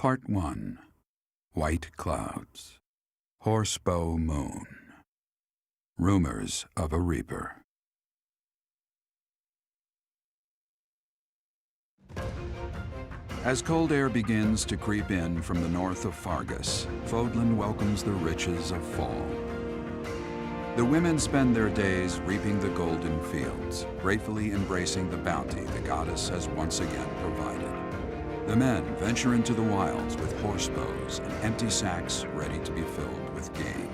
Part 1. White Clouds. Horsebow Moon. Rumors of a Reaper. As cold air begins to creep in from the north of Fargus, Fodlan welcomes the riches of fall. The women spend their days reaping the golden fields, gratefully embracing the bounty the goddess has once again provided. The men venture into the wilds with horse bows and empty sacks ready to be filled with game.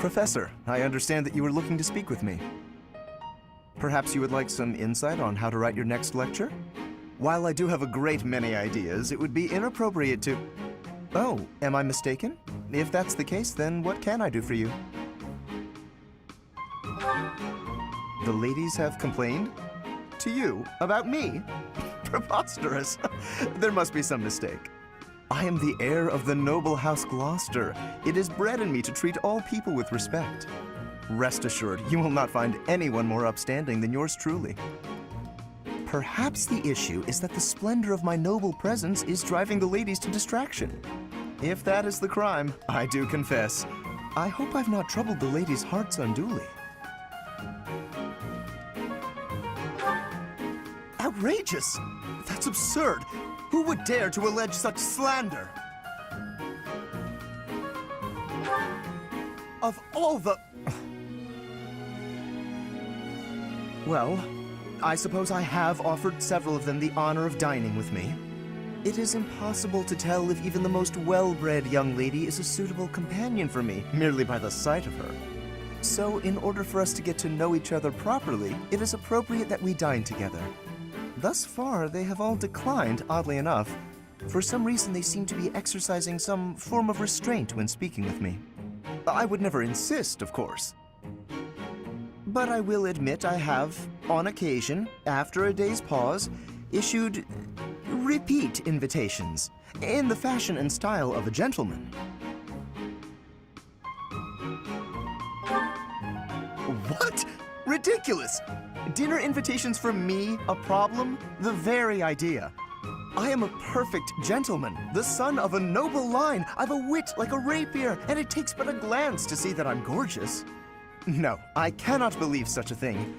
Professor, I understand that you were looking to speak with me. Perhaps you would like some insight on how to write your next lecture? While I do have a great many ideas, it would be inappropriate to... Oh, am I mistaken? If that's the case, then what can I do for you? The ladies have complained? To you? About me? Preposterous. There must be some mistake. I am the heir of the noble House Gloucester. It is bred in me to treat all people with respect. Rest assured, you will not find anyone more upstanding than yours truly. Perhaps the issue is that the splendor of my noble presence is driving the ladies to distraction. If that is the crime, I do confess. I hope I've not troubled the ladies' hearts unduly. Outrageous! That's absurd! Who would dare to allege such slander? Of all the... Well, I suppose I have offered several of them the honor of dining with me. It is impossible to tell if even the most well-bred young lady is a suitable companion for me, merely by the sight of her. So, in order for us to get to know each other properly, it is appropriate that we dine together. Thus far, they have all declined, oddly enough. For some reason, they seem to be exercising some form of restraint when speaking with me. I would never insist, of course. But I will admit I have, on occasion, after a day's pause, issued repeat invitations, in the fashion and style of a gentleman. What? Ridiculous! Dinner invitations from me, a problem? The very idea. I am a perfect gentleman, the son of a noble line. I've a wit like a rapier, and it takes but a glance to see that I'm gorgeous. No, I cannot believe such a thing.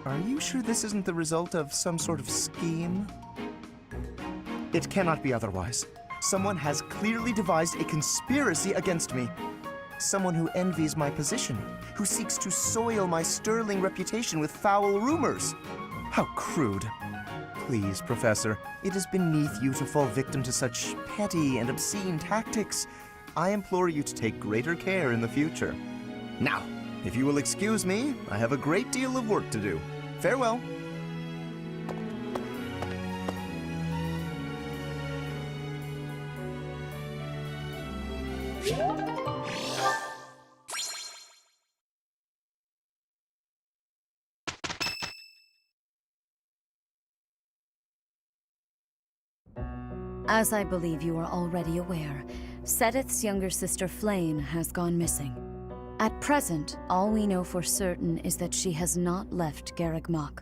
Are you sure this isn't the result of some sort of scheme? It cannot be otherwise. Someone has clearly devised a conspiracy against me. Someone who envies my position, who seeks to soil my sterling reputation with foul rumors. How crude. Please, Professor, it is beneath you to fall victim to such petty and obscene tactics. I implore you to take greater care in the future. Now, if you will excuse me, I have a great deal of work to do. Farewell. As I believe you are already aware, Sedith's younger sister Flame has gone missing. At present, all we know for certain is that she has not left Garreg Mach.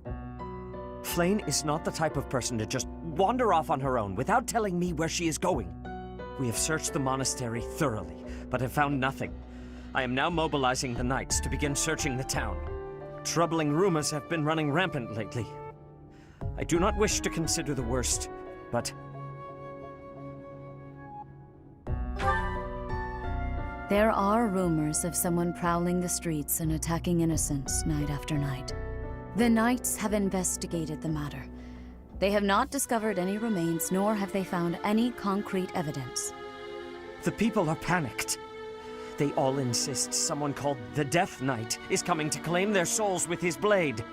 Flame is not the type of person to just wander off on her own without telling me where she is going. We have searched the monastery thoroughly, but have found nothing. I am now mobilizing the knights to begin searching the town. Troubling rumors have been running rampant lately. I do not wish to consider the worst, but... There are rumors of someone prowling the streets and attacking innocents night after night. The Knights have investigated the matter. They have not discovered any remains, nor have they found any concrete evidence. The people are panicked. They all insist someone called the Death Knight is coming to claim their souls with his blade.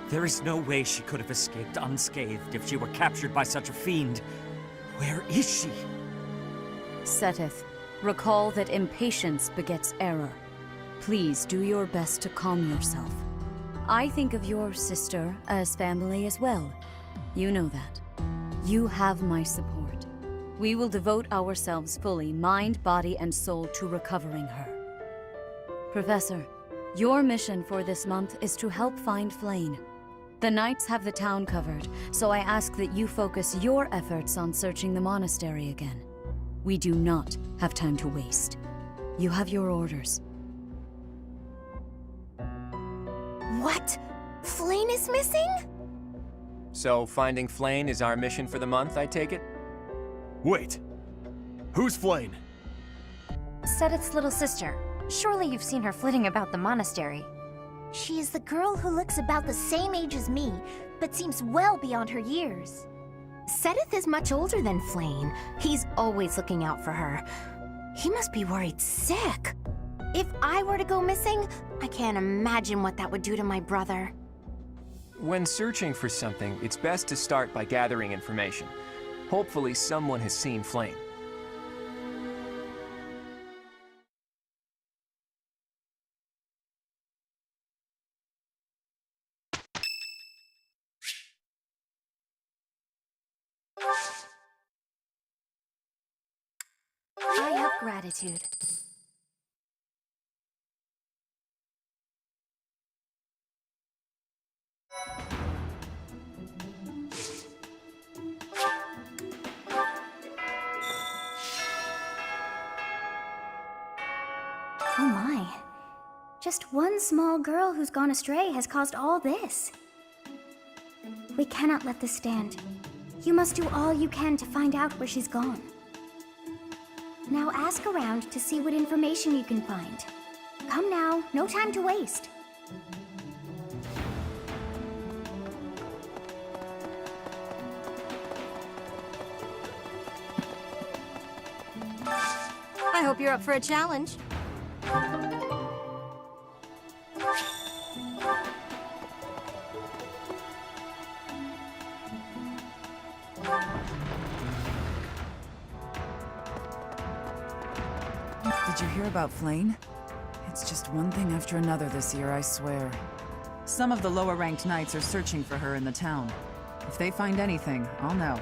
There is no way she could have escaped unscathed if she were captured by such a fiend. Where is she? Seteth, recall that impatience begets error. Please do your best to calm yourself. I think of your sister as family as well. You know that. You have my support. We will devote ourselves fully, mind, body, and soul, to recovering her. Professor, your mission for this month is to help find Flayn. The Knights have the town covered, so I ask that you focus your efforts on searching the monastery again. We do not have time to waste. You have your orders. What? Flayn is missing? So finding Flayn is our mission for the month, I take it? Wait. Who's Flayn? Seteth's little sister. Surely you've seen her flitting about the monastery. She is the girl who looks about the same age as me, but seems well beyond her years. Seteth is much older than Flayn. He's always looking out for her. He must be worried sick. If I were to go missing, I can't imagine what that would do to my brother. When searching for something, it's best to start by gathering information. Hopefully someone has seen Flayn. I have gratitude. Oh my. Just one small girl who's gone astray has caused all this. We cannot let this stand. You must do all you can to find out where she's gone. Now ask around to see what information you can find. Come now, no time to waste. I hope you're up for a challenge. Did you hear about Flayn? It's just one thing after another this year, I swear. Some of the lower-ranked knights are searching for her in the town. If they find anything, I'll know.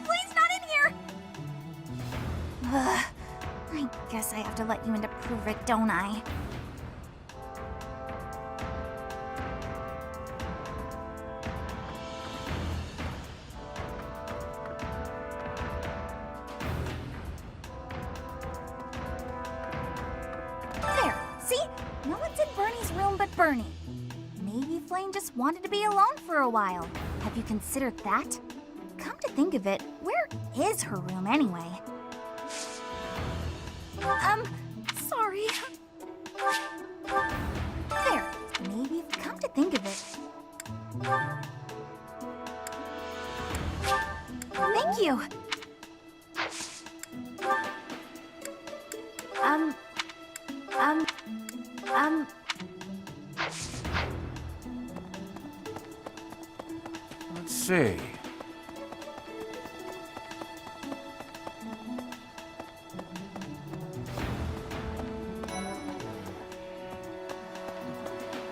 Flayn's not in here! I guess I have to let you in to prove it, don't I? There, see? No one's in Bernie's room but Bernie. Maybe Flayn just wanted to be alone for a while. Have you considered that? Come to think of it, where is her room anyway? Sorry. There, maybe, come to think of it. Thank you. see.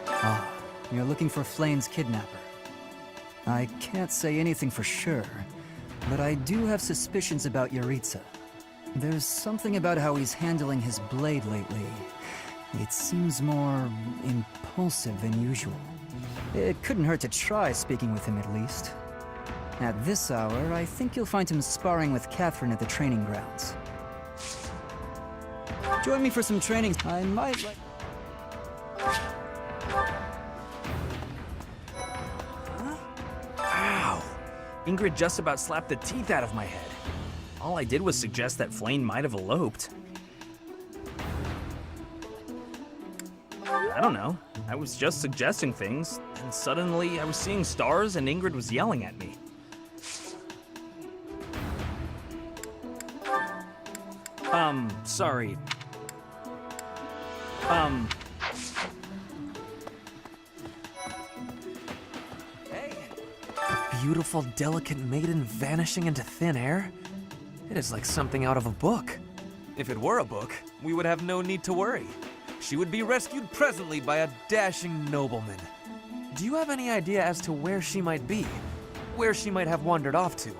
Ah, you're looking for Flayn's kidnapper. I can't say anything for sure, but I do have suspicions about Yaritza. There's something about how he's handling his blade lately. It seems more impulsive than usual. It couldn't hurt to try speaking with him at least. At this hour, I think you'll find him sparring with Catherine at the training grounds. Join me for some training. I might like... Ow! Ingrid just about slapped the teeth out of my head. All I did was suggest that Flayn might have eloped. I don't know. I was just suggesting things, and suddenly I was seeing stars and Ingrid was yelling at me. Sorry. Hey! Beautiful, delicate maiden vanishing into thin air? It is like something out of a book. If it were a book, we would have no need to worry. She would be rescued presently by a dashing nobleman. Do you have any idea as to where she might be? Where she might have wandered off to?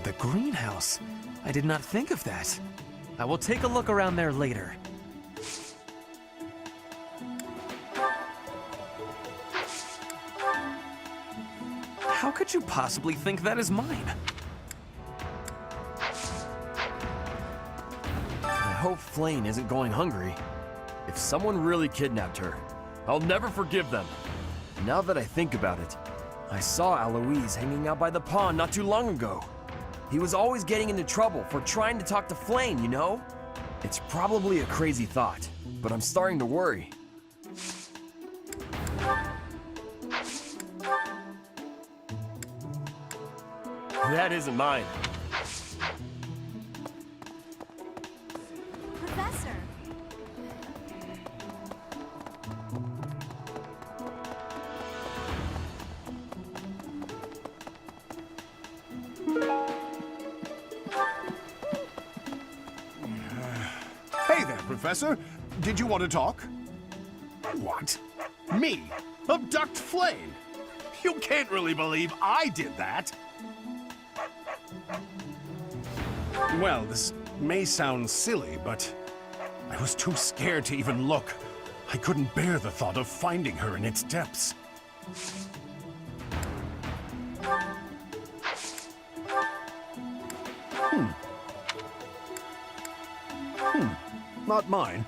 The greenhouse. I did not think of that. I will take a look around there later. How could you possibly think that is mine? I hope Flayn isn't going hungry. If someone really kidnapped her, I'll never forgive them. Now that I think about it, I saw Aloise hanging out by the pond not too long ago. He was always getting into trouble for trying to talk to Flayn, you know? It's probably a crazy thought, but I'm starting to worry. That isn't mine. Professor! Hey there, Professor. Did you want to talk? What? Me? Abduct Flayn? You can't really believe I did that. Well, this may sound silly, but I was too scared to even look. I couldn't bear the thought of finding her in its depths. Not mine.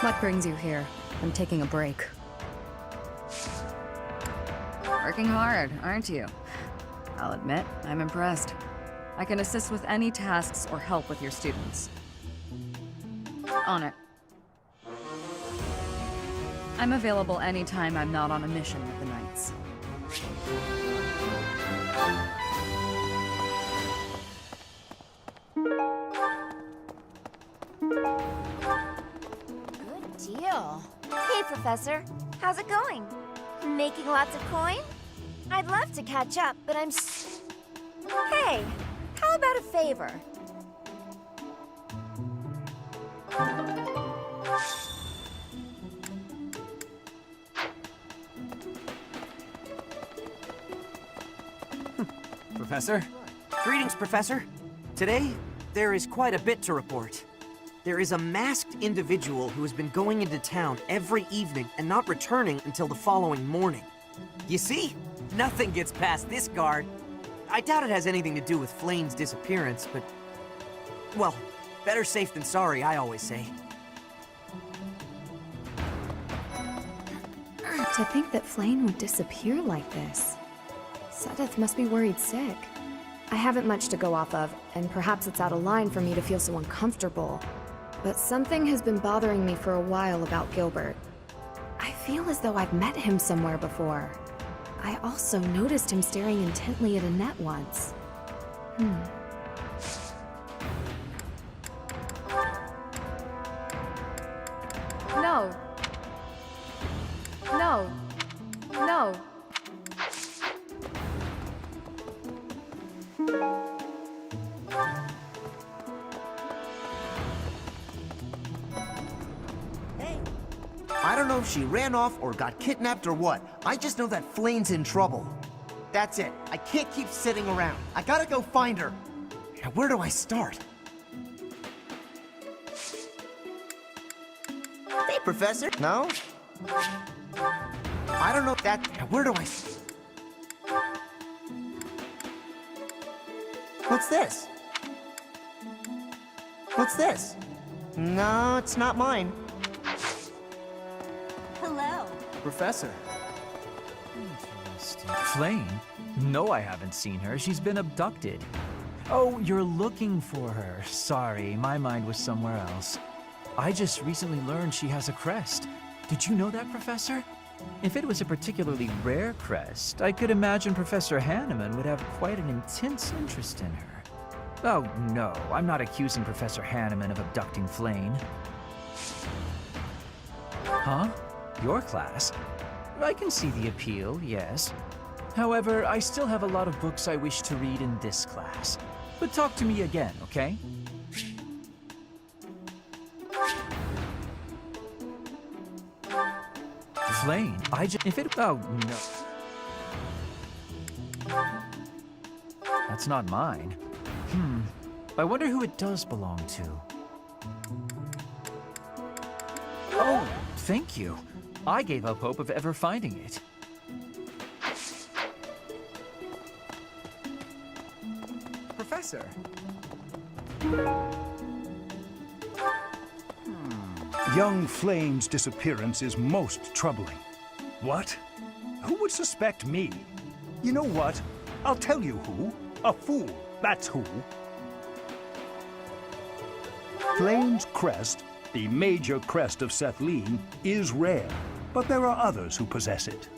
What brings you here? I'm taking a break. Working hard, aren't you? I'll admit, I'm impressed. I can assist with any tasks or help with your students. On it. I'm available anytime I'm not on a mission with the Knights. Good deal. Hey, Professor. How's it going? Making lots of coin? I'd love to catch up, but Hey, how about a favor? Professor? Greetings, Professor. Today, there is quite a bit to report. There is a masked individual who has been going into town every evening and not returning until the following morning. You see? Nothing gets past this guard. I doubt it has anything to do with Flayn's disappearance, but... well, better safe than sorry, I always say. To think that Flayn would disappear like this. Sedith must be worried sick. I haven't much to go off of, and perhaps it's out of line for me to feel so uncomfortable. But something has been bothering me for a while about Gilbert. I feel as though I've met him somewhere before. I also noticed him staring intently at Annette once. No. No. No. I don't know if she ran off or got kidnapped or what. I just know that Flane's in trouble. That's it. I can't keep sitting around. I gotta go find her. Now, where do I start? Hey, Professor. No? I don't know that. Now, where do I... What's this? What's this? No, it's not mine. Hello. Professor. Interesting. Flame? No, I haven't seen her. She's been abducted. Oh, you're looking for her. Sorry, my mind was somewhere else. I just recently learned she has a crest. Did you know that, Professor? If it was a particularly rare crest, I could imagine Professor Hanneman would have quite an intense interest in her. Oh, no, I'm not accusing Professor Hanneman of abducting Flame. Huh? Your class? I can see the appeal, yes. However, I still have a lot of books I wish to read in this class. But talk to me again, okay? Flame, if it... Oh, no. That's not mine. I wonder who it does belong to. Oh, thank you. I gave up hope of ever finding it. Professor. Young Flame's disappearance is most troubling. What? Who would suspect me? You know what? I'll tell you who. A fool, that's who. Flame's crest, the major crest of Sethlene, is rare, but there are others who possess it.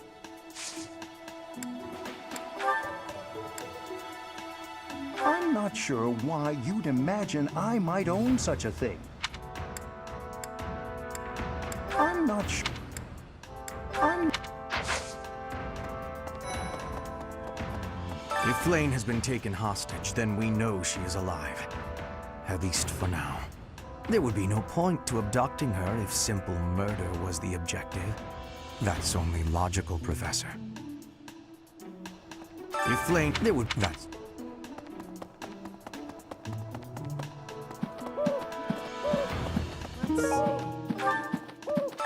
I'm not sure why you'd imagine I might own such a thing. I'm not sure. If Flane has been taken hostage, then we know she is alive. At least for now. There would be no point to abducting her if simple murder was the objective. That's only logical, Professor. If Flane... there would... that's...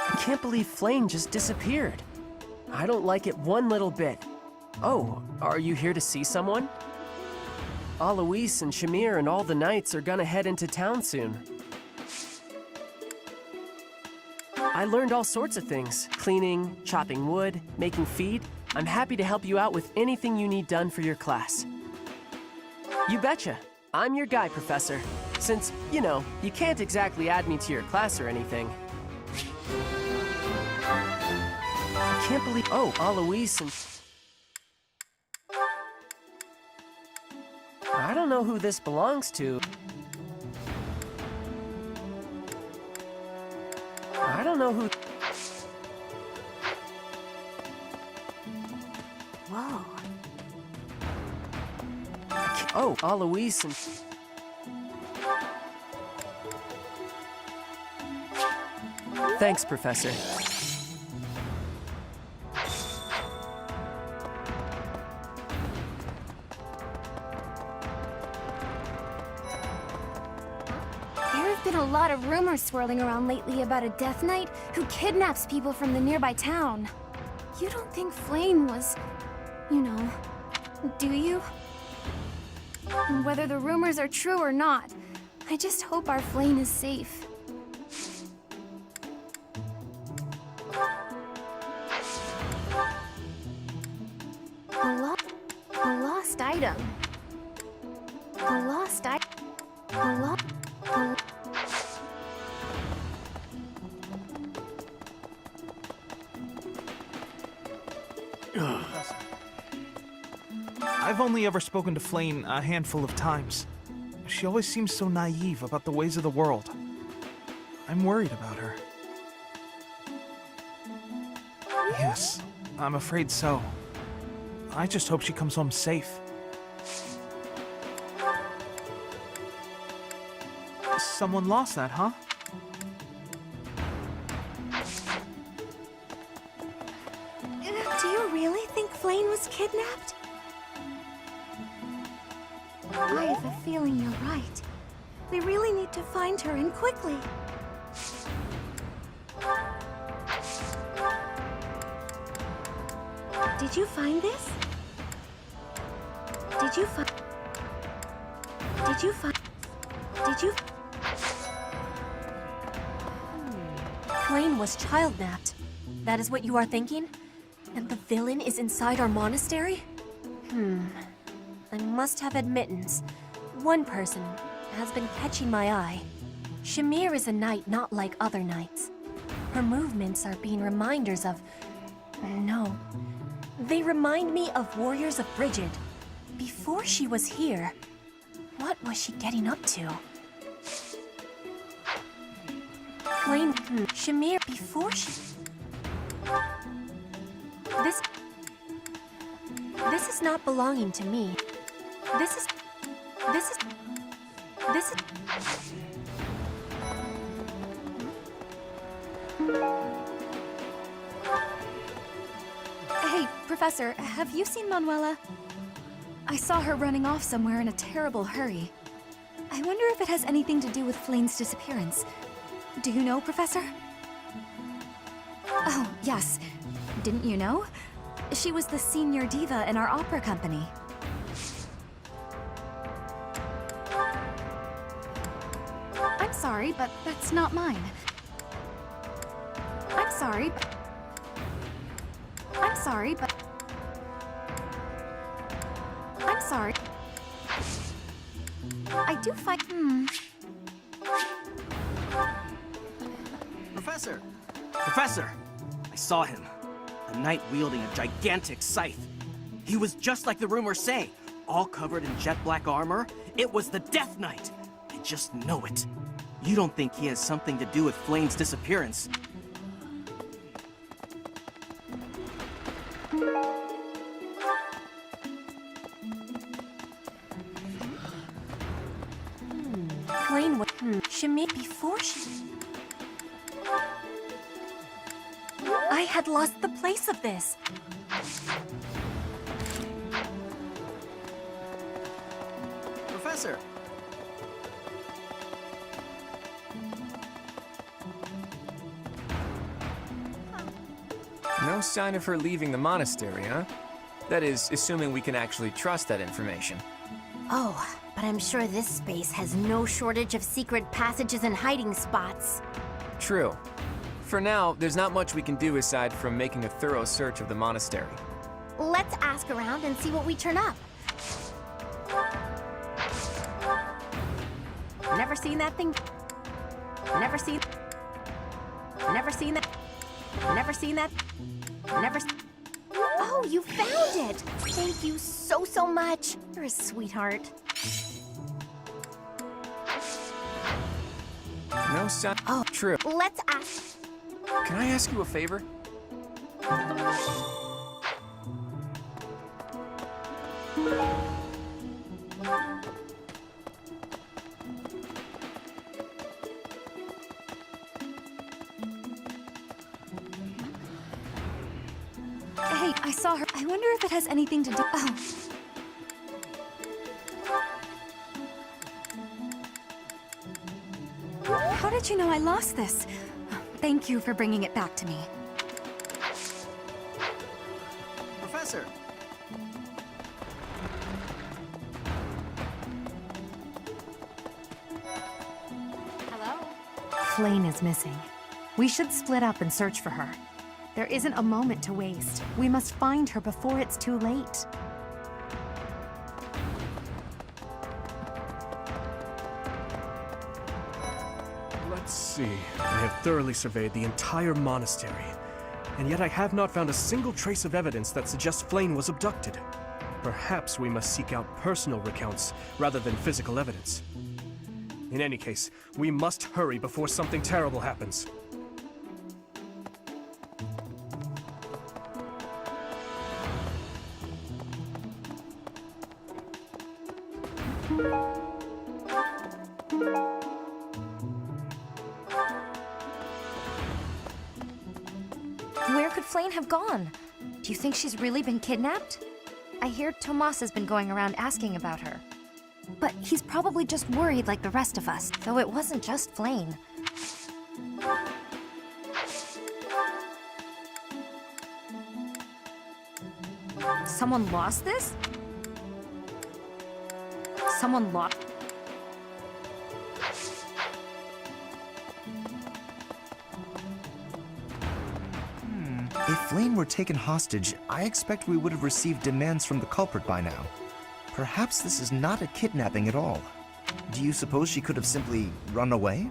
I can't believe Flame just disappeared. I don't like it one little bit. Oh, are you here to see someone? Alois and Shamir and all the knights are gonna head into town soon. I learned all sorts of things. Cleaning, chopping wood, making feed. I'm happy to help you out with anything you need done for your class. You betcha. I'm your guy, Professor. Since, you know, you can't exactly add me to your class or anything. I can't believe... Oh, Alois and... I don't know who this belongs to. I don't know who... Whoa. Oh, Alois and... Thanks, Professor. Been a lot of rumors swirling around lately about a Death Knight who kidnaps people from the nearby town. You don't think Flame was, you know, do you? Whether the rumors are true or not, I just hope our Flame is safe. A lost item. A lost item. I've only ever spoken to Flane a handful of times. She always seems so naive about the ways of the world. I'm worried about her. Yes, I'm afraid so. I just hope she comes home safe. Someone lost that, huh? Do you really think Flane was kidnapped? I have a feeling you're right. We really need to find her, and quickly. Did you find this? Did you find... Did you find... Did you... Flane was child-napped. That is what you are thinking? And the villain is inside our monastery? I must have admittance. One person has been catching my eye. Shamir is a knight not like other knights. Her movements are being reminders of... No. They remind me of warriors of Brigid. Before she was here, what was she getting up to? Flame... Shamir, before she... This is not belonging to me. This is... Hey, Professor, have you seen Manuela? I saw her running off somewhere in a terrible hurry. I wonder if it has anything to do with Flane's disappearance. Do you know, Professor? Oh, yes. Didn't you know? She was the senior diva in our opera company. I'm sorry, but that's not mine. I'm sorry, but... I'm sorry, but... I'm sorry. I do find... Professor! Professor! I saw him. A knight wielding a gigantic scythe. He was just like the rumors say, all covered in jet black armor. It was the Death Knight. I just know it. You don't think he has something to do with Flane's disappearance? Flane was... Shamir, before she... I had lost the place of this. Professor! No sign of her leaving the monastery, huh? That is, assuming we can actually trust that information. Oh, but I'm sure this space has no shortage of secret passages and hiding spots. True. For now, there's not much we can do aside from making a thorough search of the monastery. Let's ask around and see what we turn up. Never seen that thing. Never seen that. Never seen that. Oh, you found it! Thank you so much. You're a sweetheart. No sign. Oh, true. Let's ask. Can I ask you a favor? Hey, I saw her. I wonder if it has anything to do... Oh. How did you know I lost this? Thank you for bringing it back to me. Professor! Hello? Flane is missing. We should split up and search for her. There isn't a moment to waste. We must find her before it's too late. Let's see. I have thoroughly surveyed the entire monastery, and yet I have not found a single trace of evidence that suggests Flane was abducted. Perhaps we must seek out personal recounts rather than physical evidence. In any case, we must hurry before something terrible happens. Where could Flane have gone? Do you think she's really been kidnapped? I hear Tomas has been going around asking about her. But he's probably just worried like the rest of us, though it wasn't just Flane. Someone lost this? Someone lost... If Flane were taken hostage, I expect we would have received demands from the culprit by now. Perhaps this is not a kidnapping at all. Do you suppose she could have simply run away?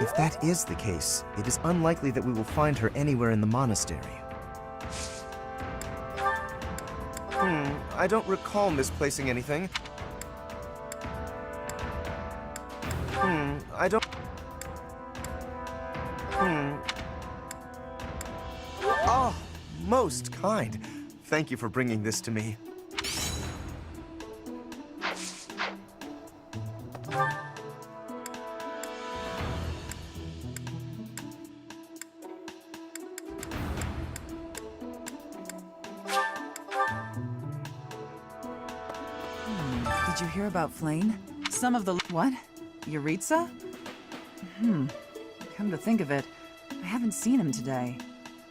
If that is the case, it is unlikely that we will find her anywhere in the monastery. I don't recall misplacing anything. I don't... Oh, most kind. Thank you for bringing this to me. Did you hear about Flane? Some of the... What? Yuritsa? Come to think of it, I haven't seen him today.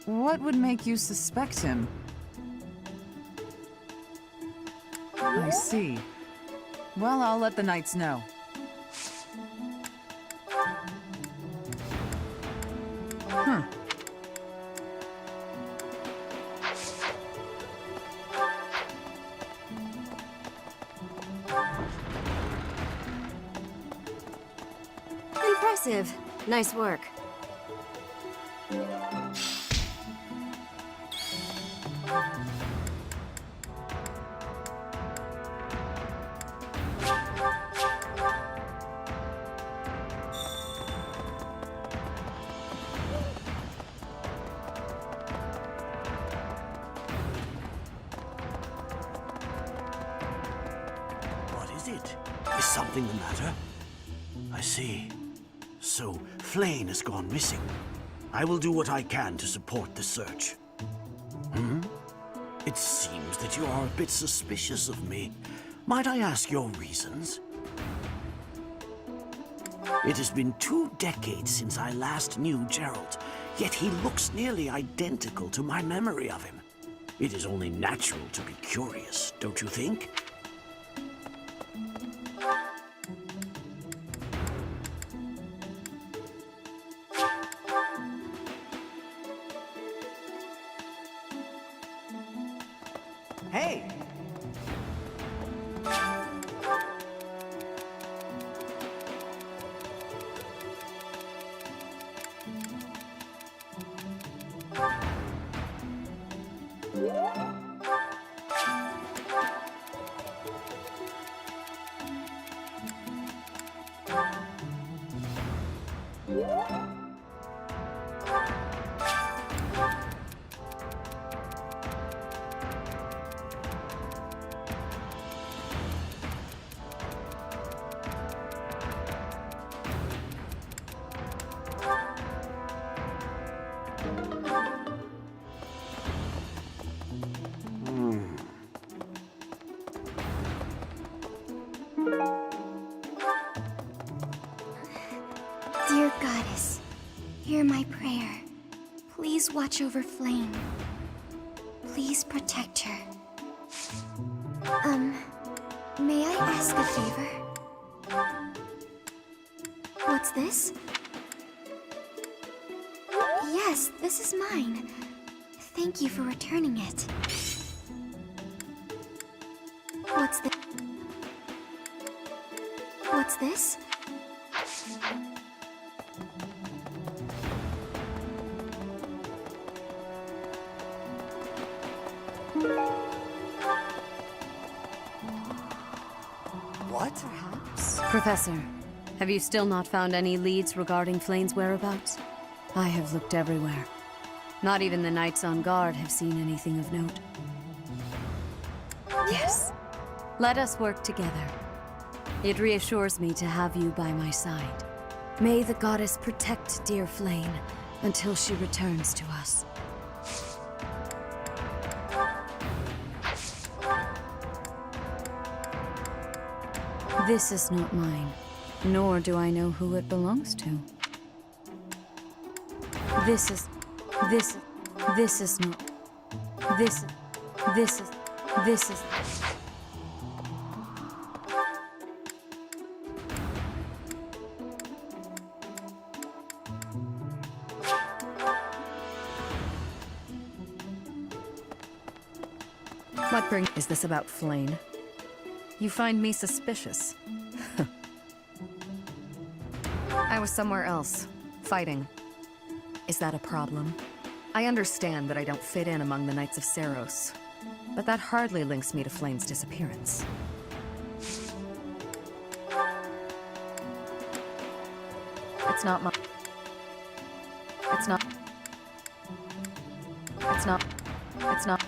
What would make you suspect him? I see. Well, I'll let the Knights know. Impressive. Nice work. What is it? Is something the matter? I see. So, Flane has gone missing. I will do what I can to support the search. It seems that you are a bit suspicious of me. Might I ask your reasons? It has been 2 decades since I last knew Gerald, yet he looks nearly identical to my memory of him. It is only natural to be curious, don't you think? Hey! Dear Goddess, hear my prayer. Please watch over Flame. Please protect her. May I ask a favor? What's this? Yes, this is mine. Thank you for returning it. What's this? Perhaps. Professor, have you still not found any leads regarding Flayn's whereabouts? I have looked everywhere. Not even the knights on guard have seen anything of note. Yes. Let us work together. It reassures me to have you by my side. May the goddess protect dear Flayn until she returns to us. This is not mine, nor do I know who it belongs to. This is not, this is. Is this about Flayn? You find me suspicious. I was somewhere else, fighting. Is that a problem? I understand that I don't fit in among the Knights of Seiros, but that hardly links me to Flayn's disappearance. It's not my... It's not... It's not... It's not...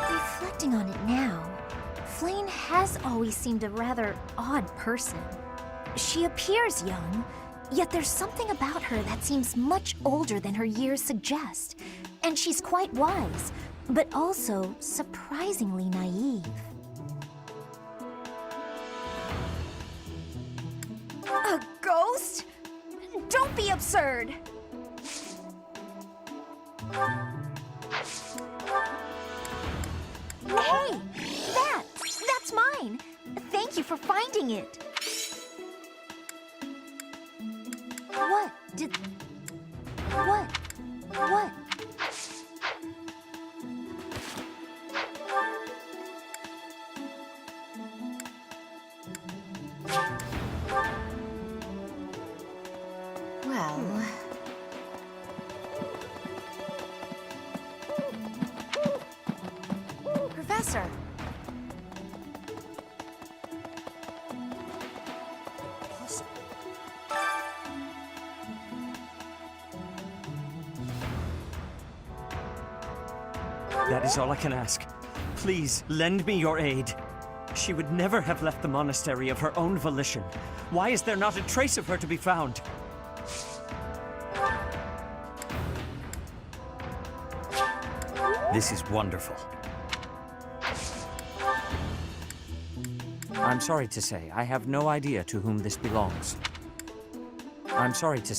Reflecting on it now, Flayn has always seemed a rather odd person. She appears young, yet there's something about her that seems much older than her years suggest. And she's quite wise, but also surprisingly naive. A ghost? Don't be absurd! Hey! That's mine! Thank you for finding it! What? What? Well... Professor! That is all I can ask. Please, lend me your aid. She would never have left the monastery of her own volition. Why is there not a trace of her to be found? This is wonderful. I'm sorry to say, I have no idea to whom this belongs. I'm sorry to...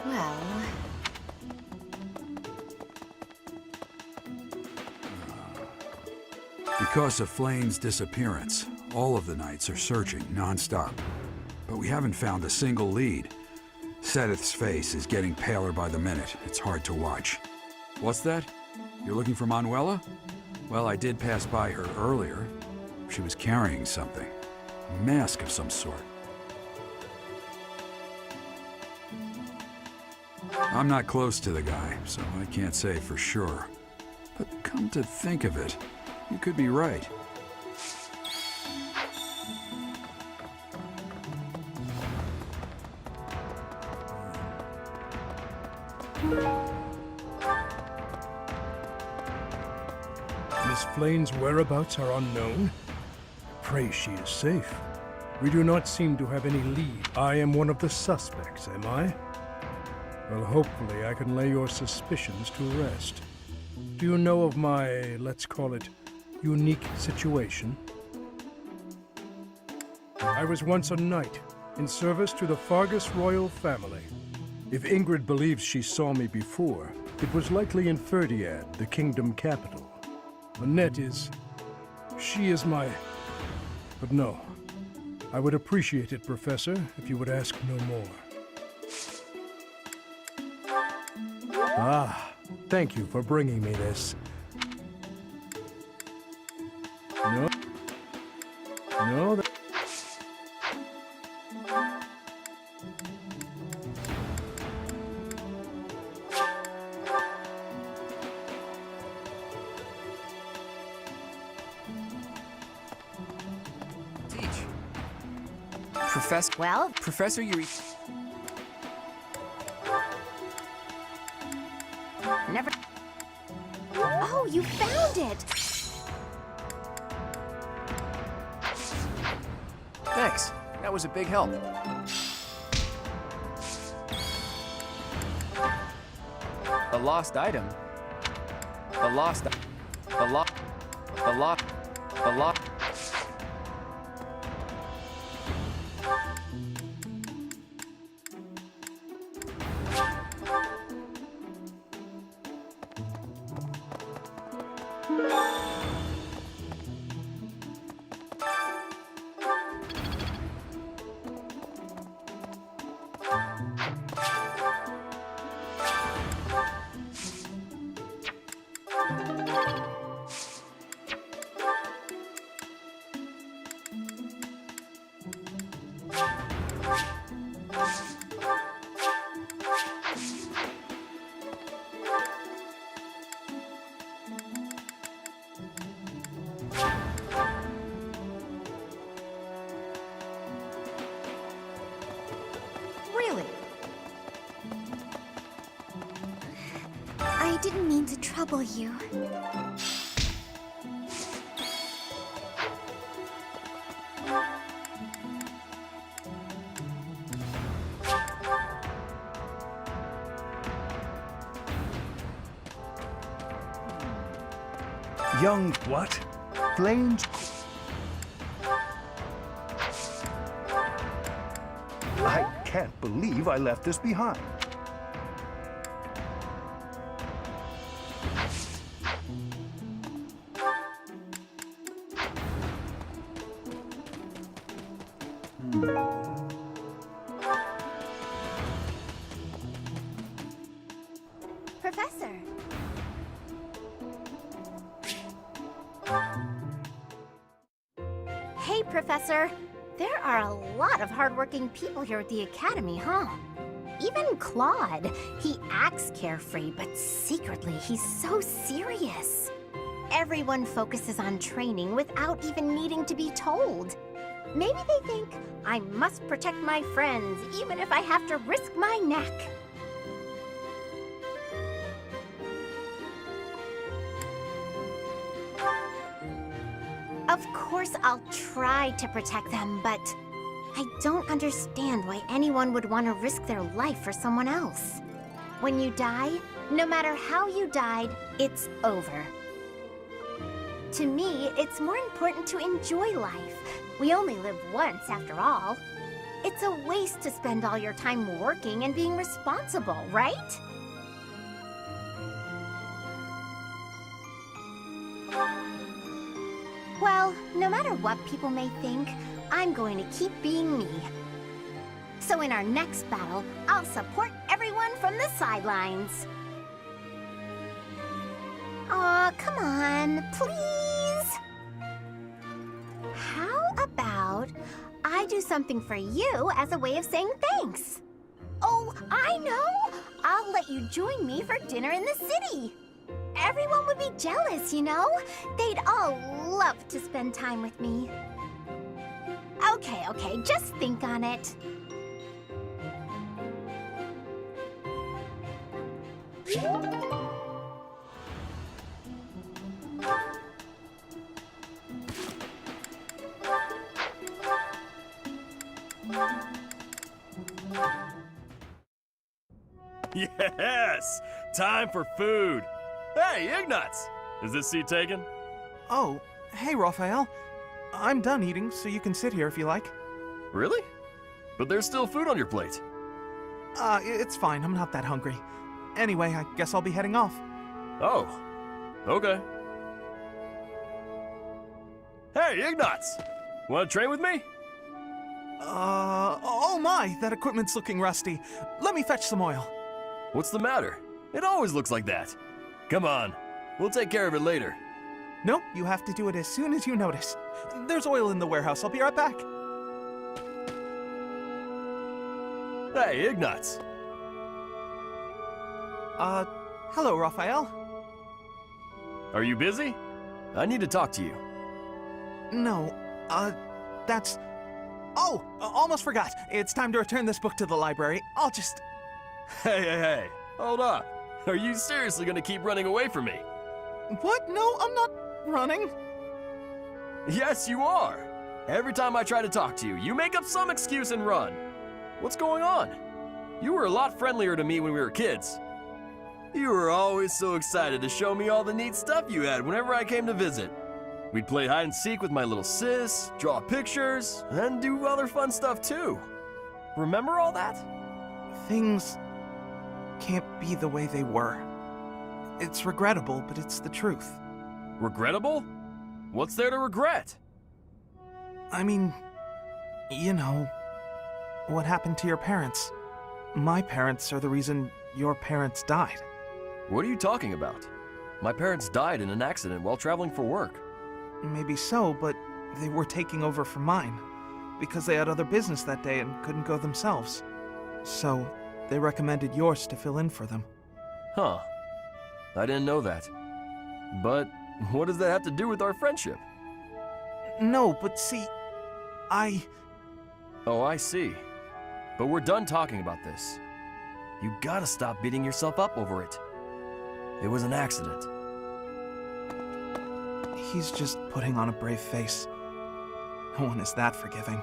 Well... Because of Flayn's disappearance, all of the knights are searching non-stop. But we haven't found a single lead. Sedith's face is getting paler by the minute. It's hard to watch. What's that? You're looking for Manuela? Well, I did pass by her earlier. She was carrying something. A mask of some sort. I'm not close to the guy, so I can't say for sure. But come to think of it, you could be right. Miss Flayn's whereabouts are unknown? Pray she is safe. We do not seem to have any lead. I am one of the suspects, am I? Well, hopefully I can lay your suspicions to rest. Do you know of my, let's call it, unique situation? I was once a knight, in service to the Fargus royal family. If Ingrid believes she saw me before, it was likely in Ferdiad, the kingdom capital. The net is, She is my... But no. I would appreciate it, Professor, if you would ask no more. Ah, thank you for bringing me this. No. No, that... Professor. Well, Professor Yuri. Never. Oh, you found it! Thanks. That was a big help. A lost item. A lost. A lot. A lot. A lot. Really? I didn't mean to trouble you. Young what? Flames? I can't believe I left this behind. Professor. Hey, Professor. There are a lot of hardworking people here at the Academy, huh? Even Claude. He acts carefree, but secretly he's so serious. Everyone focuses on training without even needing to be told. Maybe they think, I must protect my friends, even if I have to risk my neck. Of course I'll try to protect them, but I don't understand why anyone would want to risk their life for someone else. When you die, no matter how you died, it's over. To me, it's more important to enjoy life. We only live once, after all. It's a waste to spend all your time working and being responsible, right? Well, no matter what people may think, I'm going to keep being me. So in our next battle, I'll support everyone from the sidelines. Aw, come on, please! How about I do something for you as a way of saying thanks? Oh, I know! I'll let you join me for dinner in the city. Everyone would be jealous, you know? They'd all love to spend time with me. Okay, just think on it. Yes! Time for food! Hey, Ignatz! Is this seat taken? Oh, hey, Raphael. I'm done eating, so you can sit here if you like. Really? But there's still food on your plate. It's fine. I'm not that hungry. Anyway, I guess I'll be heading off. Oh, okay. Hey, Ignatz! Want to train with me? Oh my, that equipment's looking rusty. Let me fetch some oil. What's the matter? It always looks like that. Come on, we'll take care of it later. Nope, you have to do it as soon as you notice. There's oil in the warehouse. I'll be right back. Hey, Ignatz! Hello, Raphael. Are you busy? I need to talk to you. No, that's... Oh, almost forgot. It's time to return this book to the library. I'll just... Hey, hold up. Are you seriously gonna keep running away from me? What? No, I'm not running. Yes, you are. Every time I try to talk to you, you make up some excuse and run. What's going on? You were a lot friendlier to me when we were kids. You were always so excited to show me all the neat stuff you had whenever I came to visit. We'd play hide and seek with my little sis, draw pictures, and do other fun stuff too. Remember all that? Things can't be the way they were. It's regrettable, but it's the truth. Regrettable? What's there to regret? I mean, you know, what happened to your parents. My parents are the reason your parents died. What are you talking about? My parents died in an accident while traveling for work. Maybe so, but they were taking over for mine, because they had other business that day and couldn't go themselves. So, they recommended yours to fill in for them. Huh. I didn't know that. But what does that have to do with our friendship? No, but see, Oh, I see. But we're done talking about this. You gotta stop beating yourself up over it. It was an accident. He's just putting on a brave face. No one is that forgiving.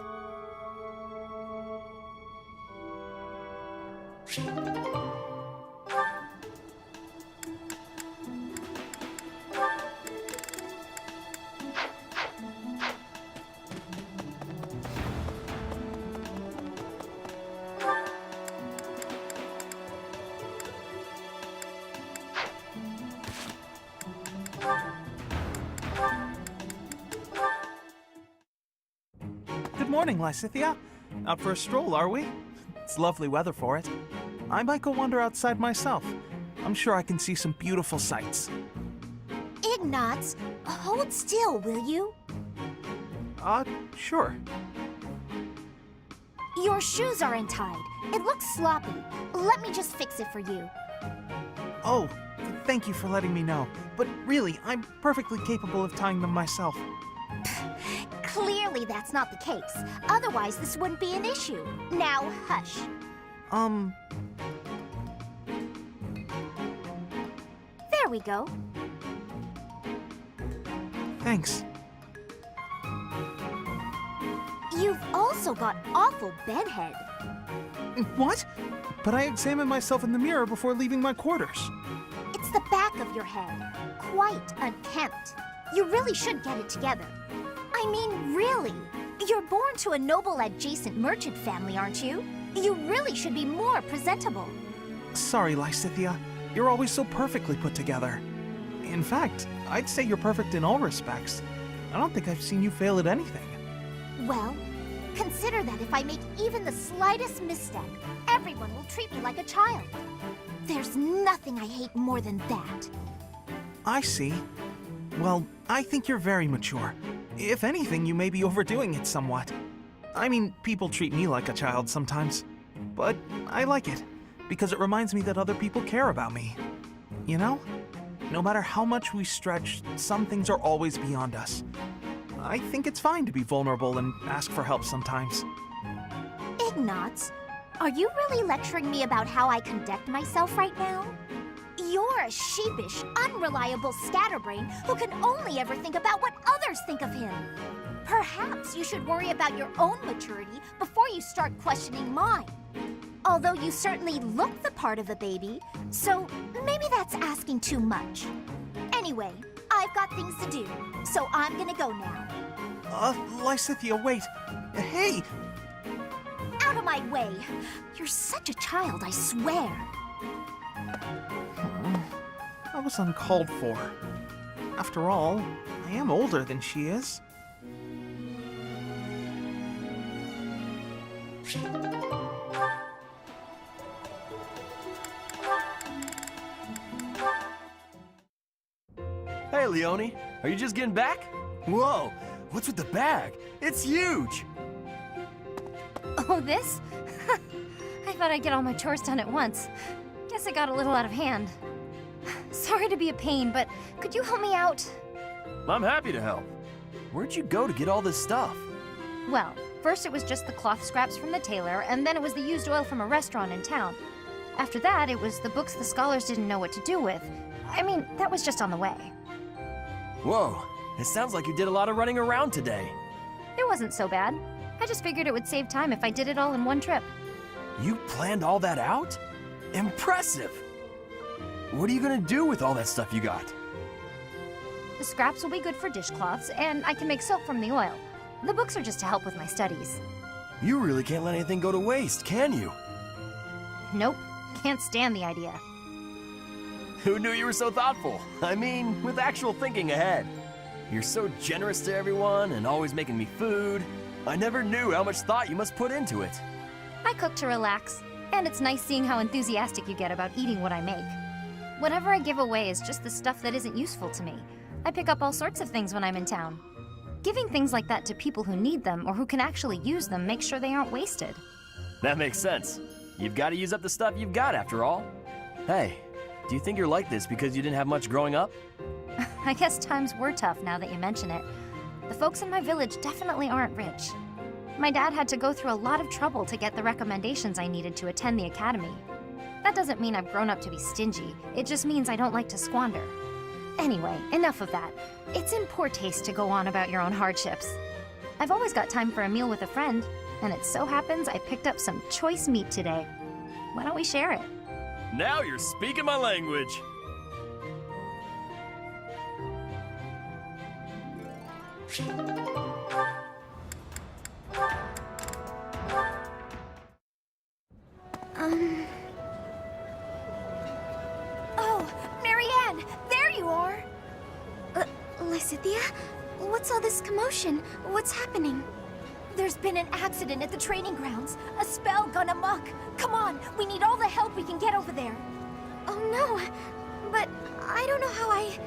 Good morning, Lysithea. Out for a stroll, are we? It's lovely weather for it. I might go wander outside myself. I'm sure I can see some beautiful sights. Ignatz, hold still, will you? Sure. Your shoes are untied. It looks sloppy. Let me just fix it for you. Oh, thank you for letting me know. But really, I'm perfectly capable of tying them myself. Clearly that's not the case. Otherwise, this wouldn't be an issue. Now, hush. There we go. Thanks. You've also got awful bedhead. What? But I examined myself in the mirror before leaving my quarters. It's the back of your head. Quite unkempt. You really should get it together. I mean, really. You're born to a noble adjacent merchant family, aren't you? You really should be more presentable. Sorry, Lysithea. You're always so perfectly put together. In fact, I'd say you're perfect in all respects. I don't think I've seen you fail at anything. Well, consider that if I make even the slightest misstep, everyone will treat me like a child. There's nothing I hate more than that. I see. Well, I think you're very mature. If anything, you may be overdoing it somewhat. I mean, people treat me like a child sometimes. But I like it, because it reminds me that other people care about me. You know? No matter how much we stretch, some things are always beyond us. I think it's fine to be vulnerable and ask for help sometimes. Ignatz, are you really lecturing me about how I conduct myself right now? You're a sheepish, unreliable scatterbrain who can only ever think about what others think of him. Perhaps you should worry about your own maturity before you start questioning mine. Although you certainly look the part of a baby, so maybe that's asking too much. Anyway, I've got things to do, so I'm gonna go now. Lysithea, wait. Hey! Out of my way! You're such a child, I swear. That was uncalled for. After all, I am older than she is. Hey, Leone. Are you just getting back? Whoa, what's with the bag? It's huge! Oh, this? I thought I'd get all my chores done at once. Guess it got a little out of hand. Sorry to be a pain, but could you help me out? I'm happy to help. Where'd you go to get all this stuff? Well, first it was just the cloth scraps from the tailor, and then it was the used oil from a restaurant in town. After that, it was the books the scholars didn't know what to do with. I mean, that was just on the way. Whoa, it sounds like you did a lot of running around today. It wasn't so bad. I just figured it would save time if I did it all in one trip. You planned all that out? Impressive! What are you gonna do with all that stuff you got? The scraps will be good for dishcloths, and I can make soap from the oil. The books are just to help with my studies. You really can't let anything go to waste, can you? Nope, can't stand the idea. Who knew you were so thoughtful? I mean, with actual thinking ahead. You're so generous to everyone and always making me food. I never knew how much thought you must put into it. I cook to relax, and it's nice seeing how enthusiastic you get about eating what I make. Whatever I give away is just the stuff that isn't useful to me. I pick up all sorts of things when I'm in town. Giving things like that to people who need them or who can actually use them makes sure they aren't wasted. That makes sense. You've got to use up the stuff you've got after all. Hey, do you think you're like this because you didn't have much growing up? I guess times were tough now that you mention it. The folks in my village definitely aren't rich. My dad had to go through a lot of trouble to get the recommendations I needed to attend the academy. That doesn't mean I've grown up to be stingy. It just means I don't like to squander. Anyway, enough of that. It's in poor taste to go on about your own hardships. I've always got time for a meal with a friend, and it so happens I picked up some choice meat today. Why don't we share it? Now you're speaking my language. Oh, Marianne! There you are! Lysithia? What's all this commotion? What's happening? There's been an accident at the training grounds. A spell gone amok. Come on, we need all the help we can get over there. Oh no, but I don't know how I...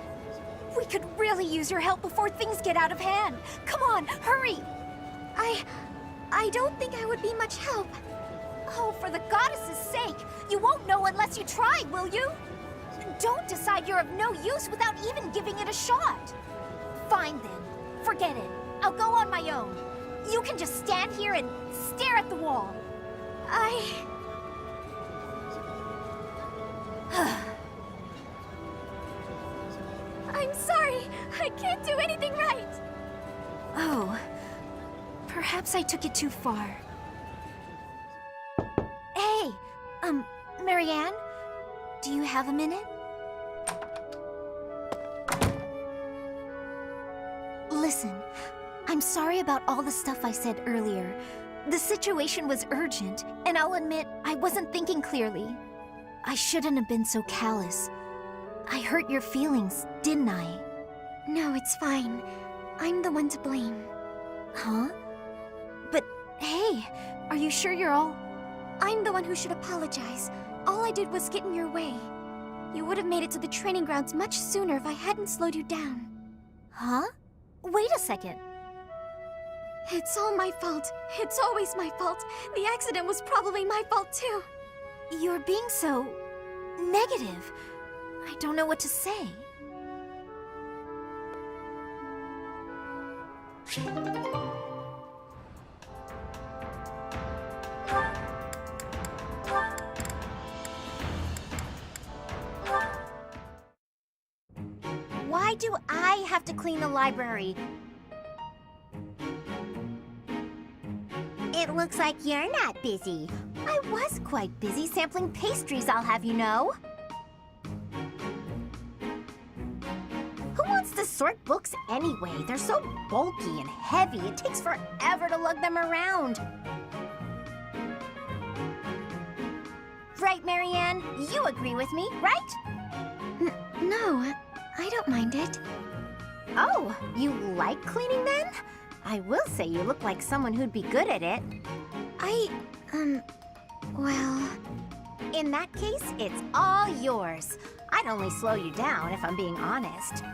We could really use your help before things get out of hand. Come on, hurry! I don't think I would be much help. Oh, for the goddess's sake! You won't know unless you try, will you? Don't decide you're of no use without even giving it a shot. Fine then, forget it. I'll go on my own. You can just stand here and stare at the wall. I'm sorry. I can't do anything right. Oh, perhaps I took it too far. Hey, Marianne, do you have a minute? Listen, I'm sorry about all the stuff I said earlier. The situation was urgent, and I'll admit I wasn't thinking clearly. I shouldn't have been so callous. I hurt your feelings, didn't I? No, it's fine. I'm the one to blame. Huh? But hey, are you sure you're all... I'm the one who should apologize. All I did was get in your way. You would have made it to the training grounds much sooner if I hadn't slowed you down. Huh? Wait a second. It's all my fault. It's always my fault. The accident was probably my fault too. You're being so... negative. I don't know what to say. Why do I have to clean the library? It looks like you're not busy. I was quite busy sampling pastries, I'll have you know. Who wants to sort books anyway? They're so bulky and heavy, it takes forever to lug them around. Right, Marianne? You agree with me, right? No, I don't mind it. Oh, you like cleaning then? I will say you look like someone who'd be good at it. Well... In that case, it's all yours. I'd only slow you down if I'm being honest.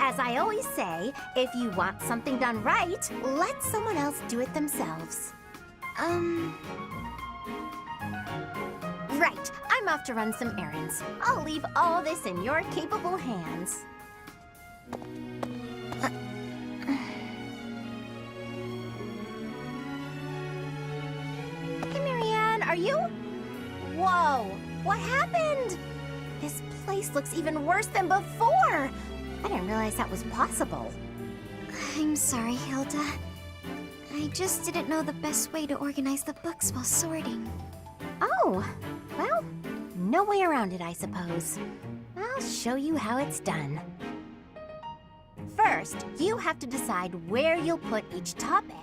As I always say, if you want something done right, let someone else do it themselves. Right, I'm off to run some errands. I'll leave all this in your capable hands. Hey, Marianne, are you? Whoa, what happened? This place looks even worse than before. I didn't realize that was possible. I'm sorry, Hilda. I just didn't know the best way to organize the books while sorting. Oh, well, no way around it, I suppose. I'll show you how it's done. First, you have to decide where you'll put each topic.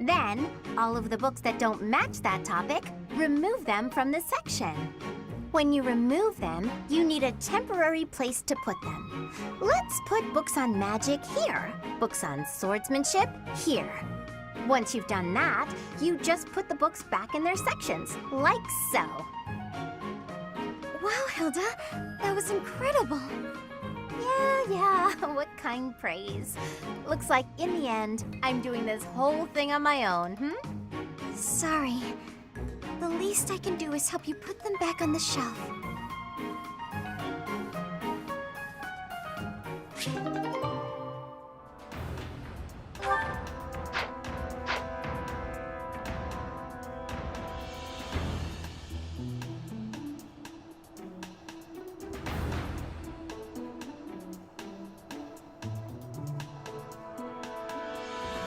Then, all of the books that don't match that topic, remove them from the section. When you remove them, you need a temporary place to put them. Let's put books on magic here, books on swordsmanship here. Once you've done that, you just put the books back in their sections, like so. Wow, Hilda, that was incredible. Yeah, what kind praise. Looks like in the end, I'm doing this whole thing on my own, Sorry. The least I can do is help you put them back on the shelf.